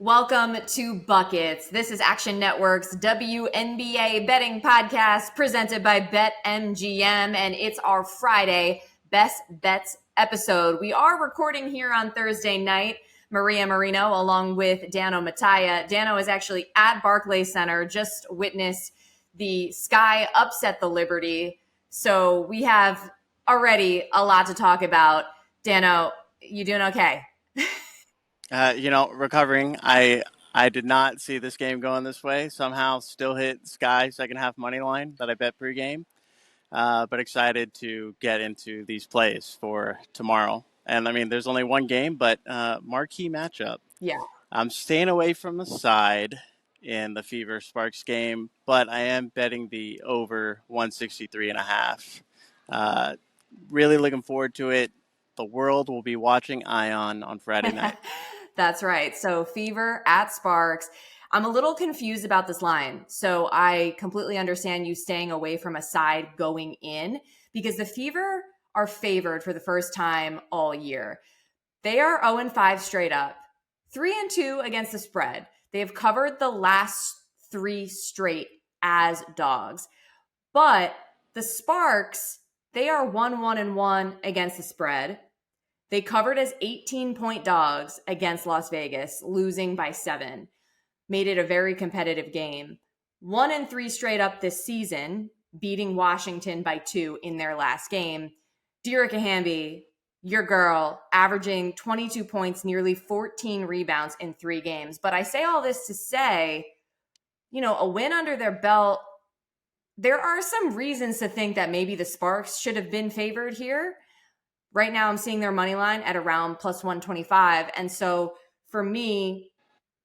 Welcome to Buckets. This is Action Network's WNBA betting podcast presented by BetMGM, and it's our Friday Best Bets episode. We are recording here on Thursday night. Maria Marino along with Dano Mataya. Dano is actually at Barclays Center, just witnessed the Sky upset the Liberty. So we have already a lot to talk about. Dano, you doing okay? Recovering. I did not see this game going this way. Somehow still hit Sky second half money line that I bet pregame. But excited to get into these plays for tomorrow. And I mean, there's only one game, but marquee matchup. Yeah. I'm staying away from the side in the Fever Sparks game, but I am betting the over 163.5. Really looking forward to it. The world will be watching Ion on Friday night. That's right. So Fever at Sparks. I'm a little confused about this line. So I completely understand you staying away from a side going in because the Fever are favored for the first time all year. They are 0-5 straight up, 3-2 against the spread. They have covered the last three straight as dogs. But the Sparks, they are 1-1-1 against the spread. They covered as 18-point dogs against Las Vegas, losing by 7. Made it a very competitive game. 1-3 straight up this season, beating Washington by 2 in their last game. Dearica Hamby, your girl, averaging 22 points, nearly 14 rebounds in 3 games. But I say all this to say, a win under their belt, there are some reasons to think that maybe the Sparks should have been favored here. Right now, I'm seeing their money line at around plus 125. And so for me,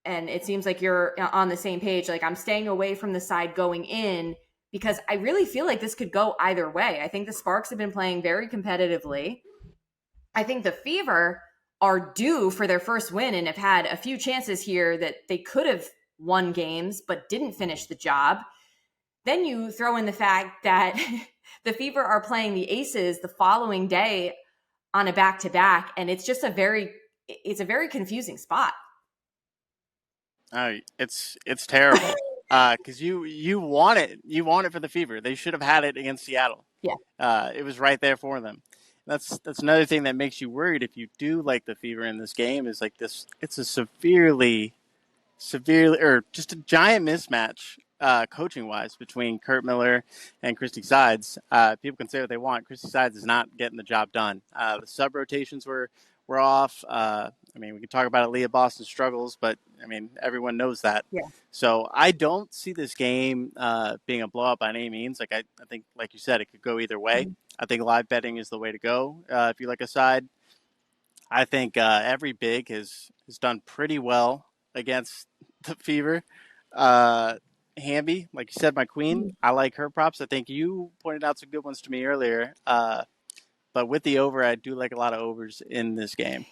and it seems like you're on the same page, like I'm staying away from the side going in because I really feel like this could go either way. I think the Sparks have been playing very competitively. I think the Fever are due for their first win and have had a few chances here that they could have won games but didn't finish the job. Then you throw in the fact that the Fever are playing the Aces the following day on a back-to-back, and it's a very confusing spot. It's terrible because you want it for the Fever. They should have had it against Seattle. Yeah, it was right there for them. That's another thing that makes you worried if you do like the Fever in this game is like this. It's a severely, or just a giant mismatch coaching wise between Kurt Miller and Christy Sides. People can say what they want. Christy Sides is not getting the job done. The sub rotations were off. I mean, we can talk about Aaliyah Boston's struggles, but I mean, everyone knows that. yeah. So I don't see this game being a blowout by any means. Like I think, like you said, it could go either way. Mm-hmm. I think live betting is the way to go if you like a side. I think every big has done pretty well against the Fever. Hamby, like you said, my queen. I like her props. I think you pointed out some good ones to me earlier. But with the over, I do like a lot of overs in this game,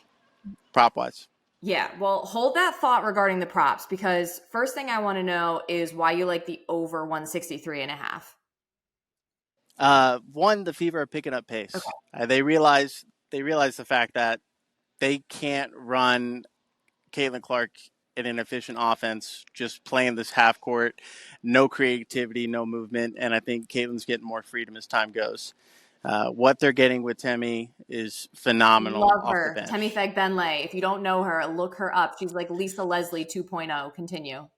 prop wise. Yeah, well, hold that thought regarding the props because first thing I want to know is why you like the over 163.5. One, the Fever are picking up pace. Okay. They realize the fact that they can't run Caitlin Clark in an efficient offense, just playing this half court, no creativity, no movement, and I think Caitlin's getting more freedom as time goes. What they're getting with Temi is phenomenal. Love off her. the bench. Temi Fagbenle. If you don't know her, look her up. She's like Lisa Leslie 2.0. Continue.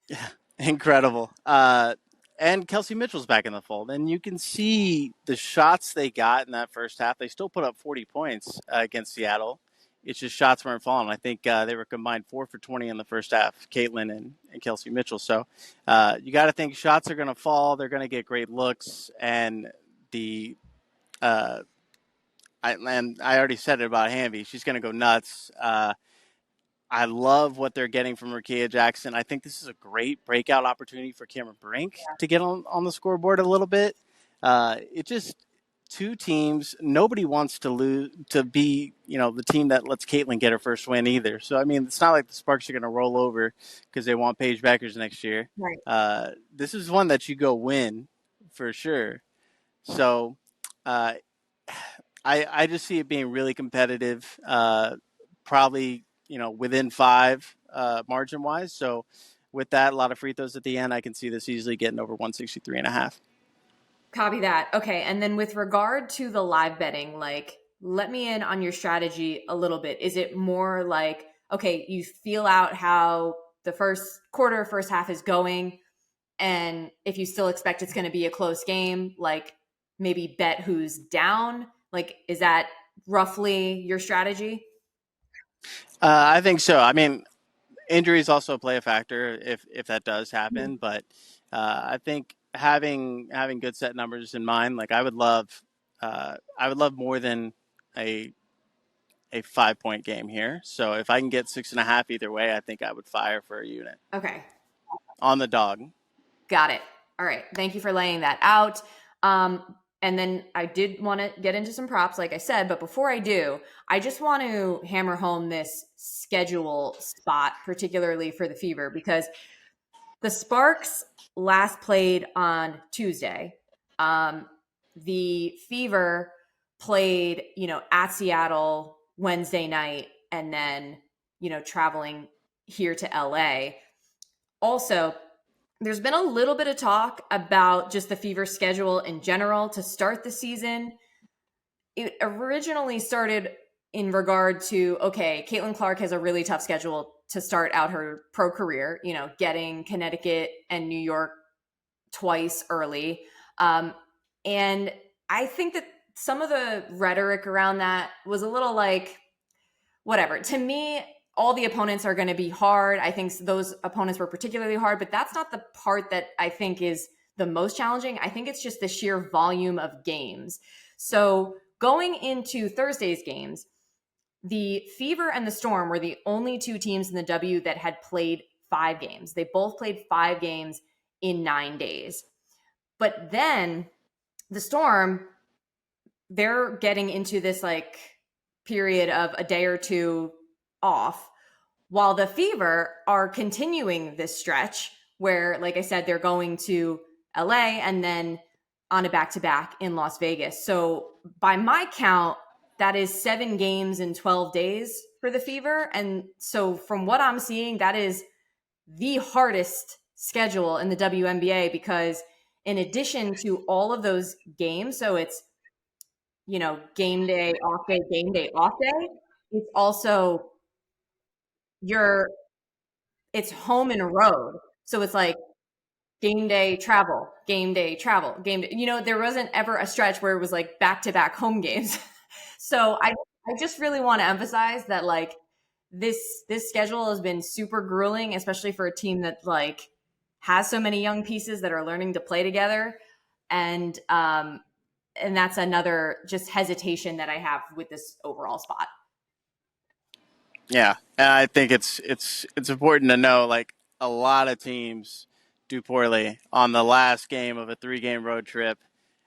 Yeah, incredible. And Kelsey Mitchell's back in the fold. And you can see the shots they got in that first half. They still put up 40 points against Seattle. It's just shots weren't falling. I think they were combined 4 for 20 in the first half, Caitlin and Kelsey Mitchell. So you got to think shots are going to fall. They're going to get great looks. And I already said it about Hamby. She's going to go nuts. I love what they're getting from Rakia Jackson. I think this is a great breakout opportunity for Cameron Brink to get on the scoreboard a little bit. It just two teams. Nobody wants to lose to be the team that lets Caitlin get her first win either. So I mean, it's not like the Sparks are going to roll over because they want Paige Beckers next year. Right. This is one that you go win for sure. So I just see it being really competitive. Probably within 5 margin wise. So with that, a lot of free throws at the end, I can see this easily getting over 163.5. Copy that. Okay. And then with regard to the live betting, like, let me in on your strategy a little bit. Is it more like, okay, you feel out how the first quarter, first half is going, and if you still expect it's going to be a close game, like maybe bet who's down? Like, is that roughly your strategy? I think so. I mean, injuries also play a factor if that does happen, but I think having good set numbers in mind, like I would love more than a 5 point game here. So if I can get 6.5 either way, I think I would fire for a unit Okay. on the dog. Got it. All right. Thank you for laying that out. And then I did want to get into some props, like I said, but before I do, I just want to hammer home this schedule spot, particularly for the Fever, because the Sparks last played on Tuesday. The Fever played, at Seattle Wednesday night, and then, traveling here to LA. Also, there's been a little bit of talk about just the Fever schedule in general to start the season. It originally started in regard to, okay, Caitlin Clark has a really tough schedule to start out her pro career, getting Connecticut and New York twice early. And I think that some of the rhetoric around that was a little like, whatever. To me, all the opponents are going to be hard. I think those opponents were particularly hard, but that's not the part that I think is the most challenging. I think it's just the sheer volume of games. So going into Thursday's games, the Fever and the Storm were the only two teams in the W that had played 5 games. They both played 5 games in 9 days. But then the Storm, they're getting into this like period of a day or two off, while the Fever are continuing this stretch where, like I said, they're going to LA and then on a back-to-back in Las Vegas. So by my count, that is 7 games in 12 days for the Fever. And so from what I'm seeing, that is the hardest schedule in the WNBA, because in addition to all of those games, so it's, game day, off day, game day, off day, it's also it's home and road. So it's like game day, travel, game day, travel, game day. There wasn't ever a stretch where it was like back-to-back home games. So I just really want to emphasize that, like, this schedule has been super grueling, especially for a team that like has so many young pieces that are learning to play together. And that's another just hesitation that I have with this overall spot. Yeah, and I think it's important to know, like, a lot of teams do poorly on the last game of a 3-game road trip,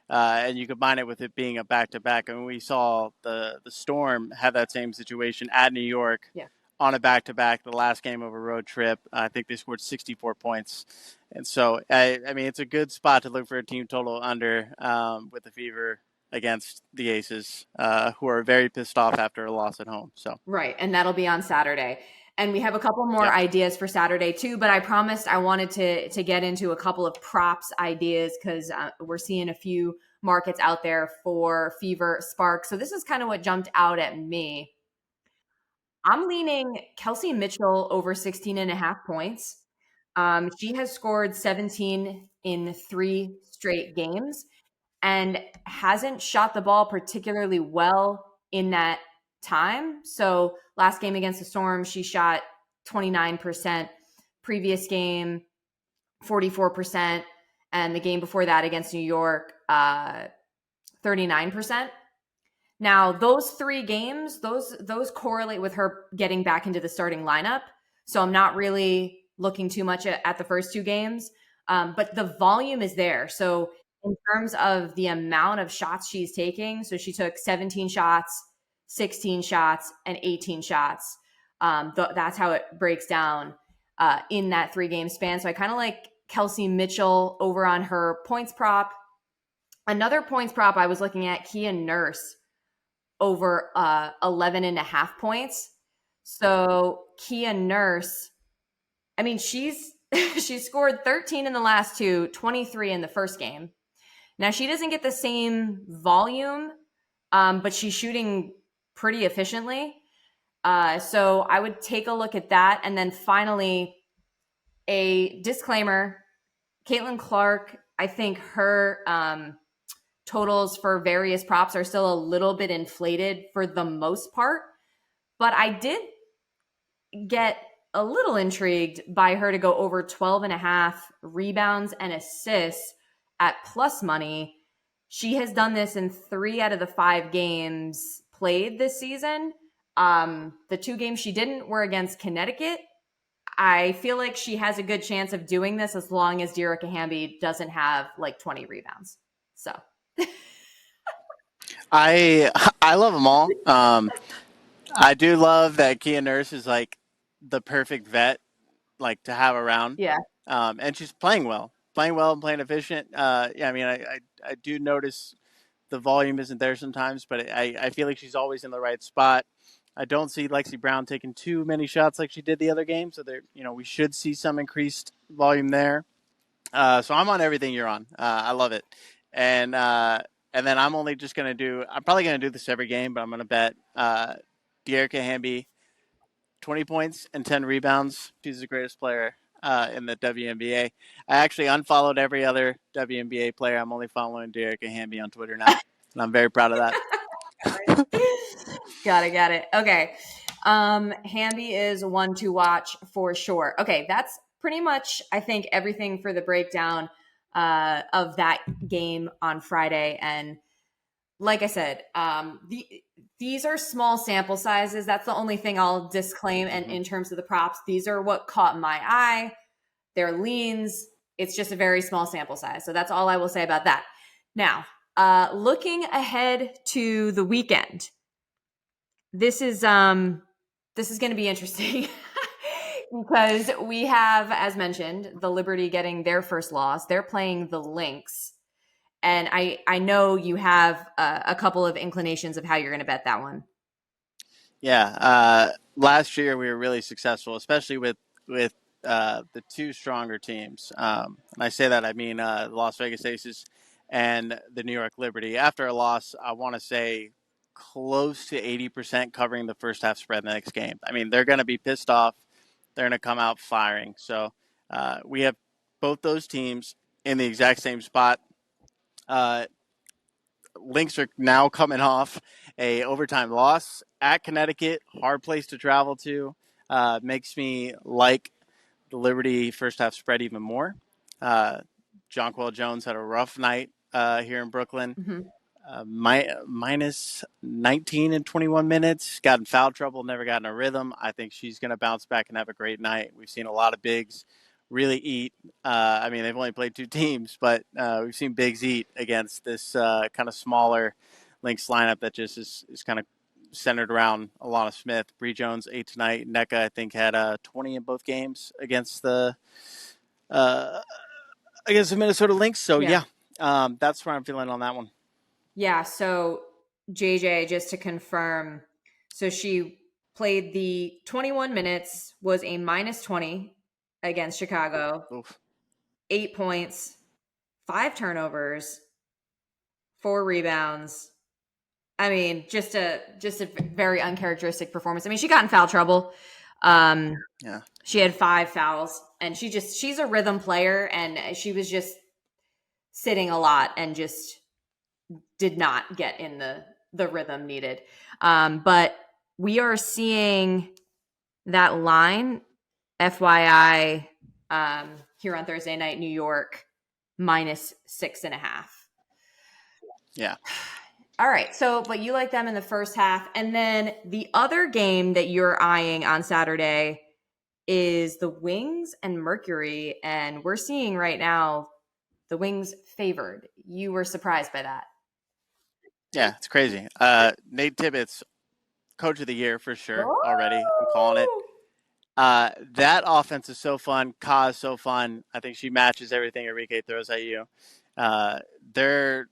and you combine it with it being a back-to-back. I mean, we saw the Storm have that same situation at New York. Yeah. On a back-to-back, the last game of a road trip. I think they scored 64 points. And so, I mean, it's a good spot to look for a team total under with the Fever against the Aces, who are very pissed off after a loss at home. So Right, and that'll be on Saturday. And we have a couple more ideas for Saturday too, but I promised I wanted to get into a couple of props ideas, because we're seeing a few markets out there for Fever Spark. So this is kind of what jumped out at me. I'm leaning Kelsey Mitchell over 16.5 points. She has scored 17 in 3 straight games and hasn't shot the ball particularly well in that time. So last game against the Storm, she shot 29%. Previous game, 44%. And the game before that against New York, 39%. Now, those 3 games, those correlate with her getting back into the starting lineup. So I'm not really looking too much at the first 2 games. But the volume is there. So in terms of the amount of shots she's taking, so she took 17 shots, 16 shots, and 18 shots. That's how it breaks down in that 3-game span. So I kind of like Kelsey Mitchell over on her points prop. Another points prop I was looking at, Kia Nurse over 11.5 points. So Kia Nurse I mean, she's she scored 13 in the last two, 23 in the first game. Now she doesn't get the same volume, but she's shooting pretty efficiently. So I would take a look at that. And then finally, a disclaimer: Caitlin Clark, I think her totals for various props are still a little bit inflated for the most part. But I did get a little intrigued by her to go over 12 and a half rebounds and assists at plus money. She has done this in 3 out of the 5 games played this season. The 2 games she didn't were against Connecticut. I feel like she has a good chance of doing this as long as Dearica Hamby doesn't have like 20 rebounds. So I love them all. I do love that Kia Nurse is like the perfect vet, like to have around. yeah, And she's playing well and playing efficient. Yeah, I mean, I do notice the volume isn't there sometimes, but I feel like she's always in the right spot. I don't see Lexi Brown taking too many shots like she did the other game, so there, we should see some increased volume there. So I'm on everything you're on. I love it, and then I'm only just gonna do. I'm probably gonna do this every game, but I'm gonna bet Dearica Hamby 20 points and 10 rebounds. She's the greatest player in the WNBA. I actually unfollowed every other WNBA player. I'm only following Dearica Hamby on Twitter now, and I'm very proud of that. got it. Okay. Hamby is one to watch for sure. Okay, that's pretty much, I think, everything for the breakdown of that game on Friday. And like I said, these are small sample sizes. That's the only thing I'll disclaim. And in terms of the props, these are what caught my eye. They're leans. It's just a very small sample size. So that's all I will say about that. Now, looking ahead to the weekend, this is going to be interesting because we have, as mentioned, the Liberty getting their first loss. They're playing the Lynx. And I know you have a couple of inclinations of how you're going to bet that one. Yeah, last year we were really successful, especially with the 2 stronger teams. And I say that I mean the Las Vegas Aces and the New York Liberty. After a loss, I want to say close to 80% covering the first half spread in the next game. I mean, they're going to be pissed off. They're going to come out firing. So we have both those teams in the exact same spot. Lynx are now coming off a overtime loss at Connecticut. Hard place to travel to. Makes me like the Liberty first half spread even more. Jonquel Jones had a rough night here in Brooklyn. Mm-hmm. Minus 19 in 21 minutes. Got in foul trouble, never got in a rhythm. I think she's going to bounce back and have a great night. We've seen a lot of bigs really eat. I mean, they've only played 2 teams, but we've seen bigs eat against this kind of smaller Lynx lineup that just is kind of centered around Alana Smith. Bree Jones, 8 tonight. NECA, I think, had 20 in both games against the Minnesota Lynx. So, yeah, that's where I'm feeling on that one. Yeah, so JJ, just to confirm, so she played the 21 minutes, was a minus 20 against Chicago. Oof. 8 points, 5 turnovers, 4 rebounds. I mean, just a very uncharacteristic performance. I mean, she got in foul trouble. Yeah. She had 5 fouls, and she's a rhythm player, and she was just sitting a lot and just did not get in the rhythm needed. But we are seeing that line, FYI, here on Thursday night, New York, minus 6.5. Yeah. All right. So, but you like them in the first half. And then the other game that you're eyeing on Saturday is the Wings and Mercury. And we're seeing right now the Wings favored. You were surprised by that. Yeah, it's crazy. Nate Tibbetts, coach of the year for sure already. I'm calling it. That offense is so fun. Ka is so fun. I think she matches everything Enrique throws at you. They're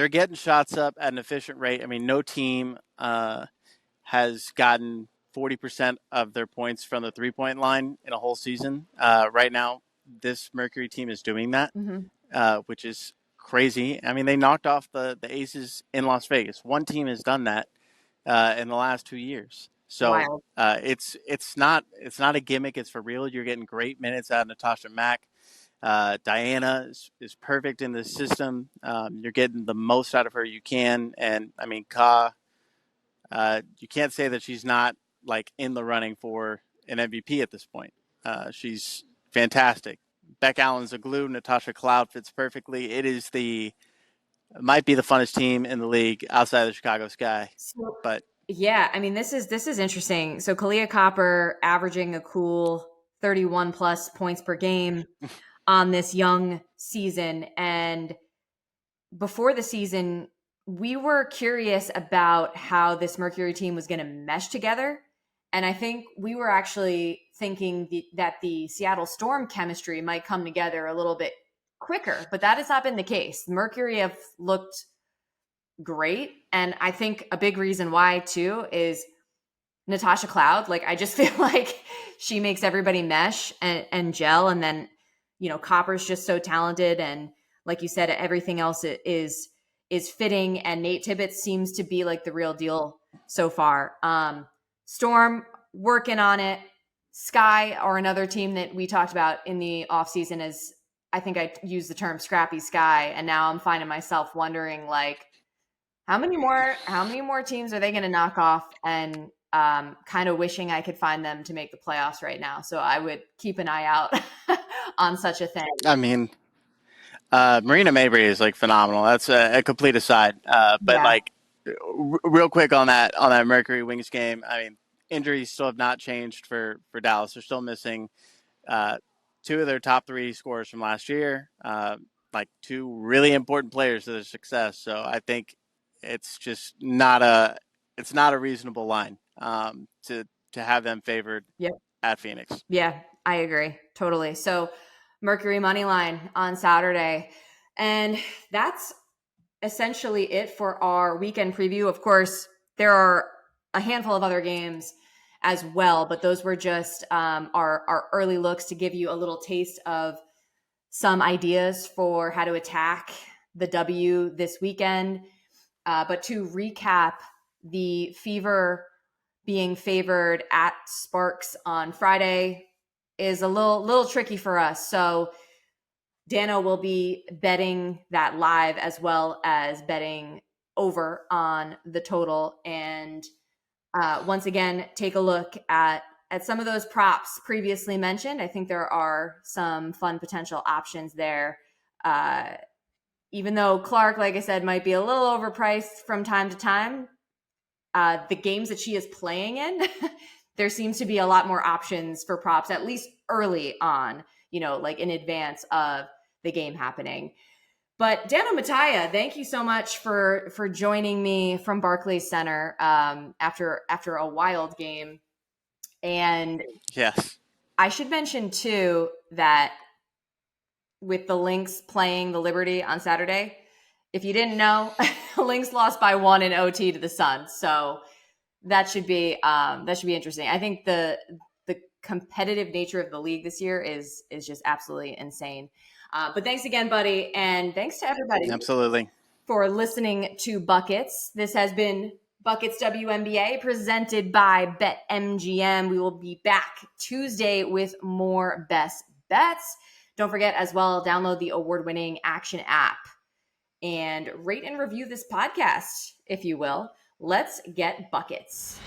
getting shots up at an efficient rate. I mean, no team has gotten 40% of their points from the 3-point line in a whole season. Right now, this Mercury team is doing that, which is crazy. I mean, they knocked off the Aces in Las Vegas. One team has done that in the last 2 years. So Wild. it's not a gimmick. It's for real. You're getting great minutes out of Natasha Mack. Diana is perfect in the system. You're getting the most out of her you can. And I mean, Ka, you can't say that she's not like in the running for an MVP at this point. She's fantastic. Beck Allen's a glue. Natasha Cloud fits perfectly. It might be the funnest team in the league outside of the Chicago Sky. So, But yeah, I mean, this is interesting. So Kalia Copper averaging a cool 31 plus points per game on this young season. And before the season, we were curious about how this Mercury team was going to mesh together. And I think we were actually thinking that the Seattle Storm chemistry might come together a little bit quicker, but that has not been the case. Mercury have looked great. And I think a big reason why, too, is Natasha Cloud. Like, I just feel like she makes everybody mesh and gel. And then, Copper's just so talented. And like you said, everything else is fitting. And Nate Tibbetts seems to be like the real deal so far. Storm working on it. Sky, or another team that we talked about in the offseason, is, I think I used the term scrappy Sky. And now I'm finding myself wondering, like, how many more teams are they going to knock off? And kind of wishing I could find them to make the playoffs right now. So I would keep an eye out on such a thing. I mean, Marina Mabry is like phenomenal. That's a complete aside. But Yeah. like, real quick on that Mercury Wings game. I mean, injuries still have not changed for Dallas. They're still missing two of their top 3 scorers from last year. Like 2 really important players to their success. So I think it's just not a reasonable line to have them favored at Phoenix. Yeah, I agree totally. So Mercury money line on Saturday, and that's essentially it for our weekend preview. Of course, there are a handful of other games as well, but those were just our early looks to give you a little taste of some ideas for how to attack the W this weekend. But to recap, the Fever being favored at Sparks on Friday is a little tricky for us. So Dano will be betting that live, as well as betting over on the total. And once again, take a look at some of those props previously mentioned. I think there are some fun potential options there. Even though Clark, like I said, might be a little overpriced from time to time, the games that she is playing in, there seems to be a lot more options for props, at least early on, like in advance of the game happening. But Dano Mataya, thank you so much for joining me from Barclays Center after a wild game. And yes, I should mention too that with the Lynx playing the Liberty on Saturday, if you didn't know, Lynx lost by 1 in OT to the Suns. So that should be interesting. I think the competitive nature of the league this year is just absolutely insane. But thanks again, buddy. And thanks to everybody absolutely for listening to Buckets. This has been Buckets WNBA presented by BetMGM. We will be back Tuesday with more best bets. Don't forget as well, download the award-winning Action app and rate and review this podcast, if you will. Let's get buckets.